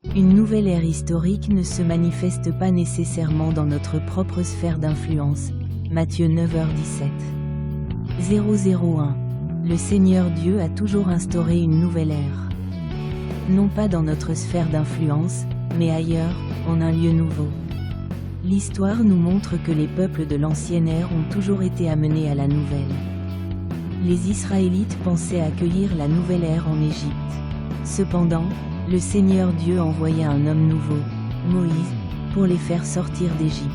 Une nouvelle ère historique ne se manifeste pas nécessairement dans notre propre sphère d'influence. Matthieu 9h17. 001. Le Seigneur Dieu a toujours instauré une nouvelle ère. Non pas dans notre sphère d'influence, mais ailleurs, en un lieu nouveau. L'histoire nous montre que les peuples de l'ancienne ère ont toujours été amenés à la nouvelle. Les Israélites pensaient accueillir la nouvelle ère en Égypte. Cependant, le Seigneur Dieu envoya un homme nouveau, Moïse, pour les faire sortir d'Égypte.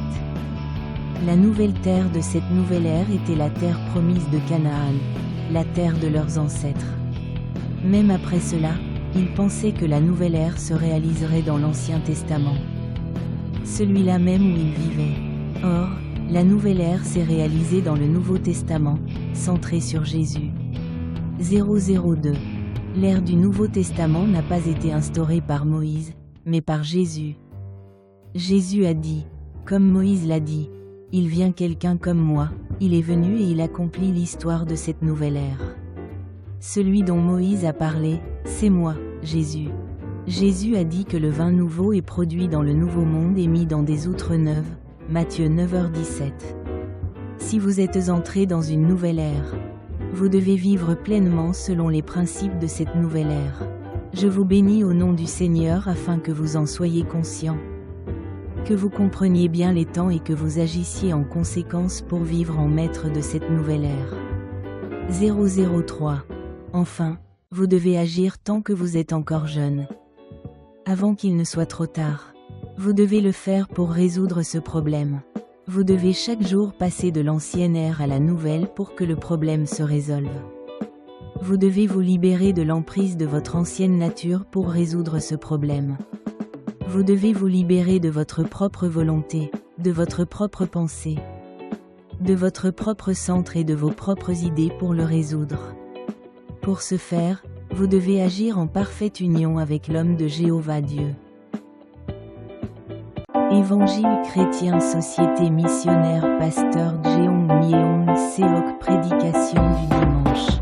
La nouvelle terre de cette nouvelle ère était la terre promise de Canaan, la terre de leurs ancêtres. Même après cela, ils pensaient que la nouvelle ère se réaliserait dans l'Ancien Testament. Celui-là même où ils vivaient. Or, la nouvelle ère s'est réalisée dans le Nouveau Testament, centrée sur Jésus. 002. L'ère du Nouveau Testament n'a pas été instaurée par Moïse, mais par Jésus. Jésus a dit, comme Moïse l'a dit, « Il vient quelqu'un comme moi, il est venu et il accomplit l'histoire de cette nouvelle ère. » Celui dont Moïse a parlé, c'est moi, Jésus. Jésus a dit que le vin nouveau est produit dans le nouveau monde et mis dans des outres neuves. Matthieu 9h17. Si vous êtes entrés dans une nouvelle ère, vous devez vivre pleinement selon les principes de cette nouvelle ère. Je vous bénis au nom du Seigneur afin que vous en soyez conscients. Que vous compreniez bien les temps et que vous agissiez en conséquence pour vivre en maître de cette nouvelle ère. 003. Enfin, vous devez agir tant que vous êtes encore jeune. Avant qu'il ne soit trop tard. Vous devez le faire pour résoudre ce problème. Vous devez chaque jour passer de l'ancienne ère à la nouvelle pour que le problème se résolve. Vous devez vous libérer de l'emprise de votre ancienne nature pour résoudre ce problème. Vous devez vous libérer de votre propre volonté, de votre propre pensée, de votre propre centre et de vos propres idées pour le résoudre. Pour ce faire, vous devez agir en parfaite union avec l'homme de Jéhovah Dieu. Évangile chrétien société missionnaire pasteur Jeong Myeong Seok prédication du dimanche.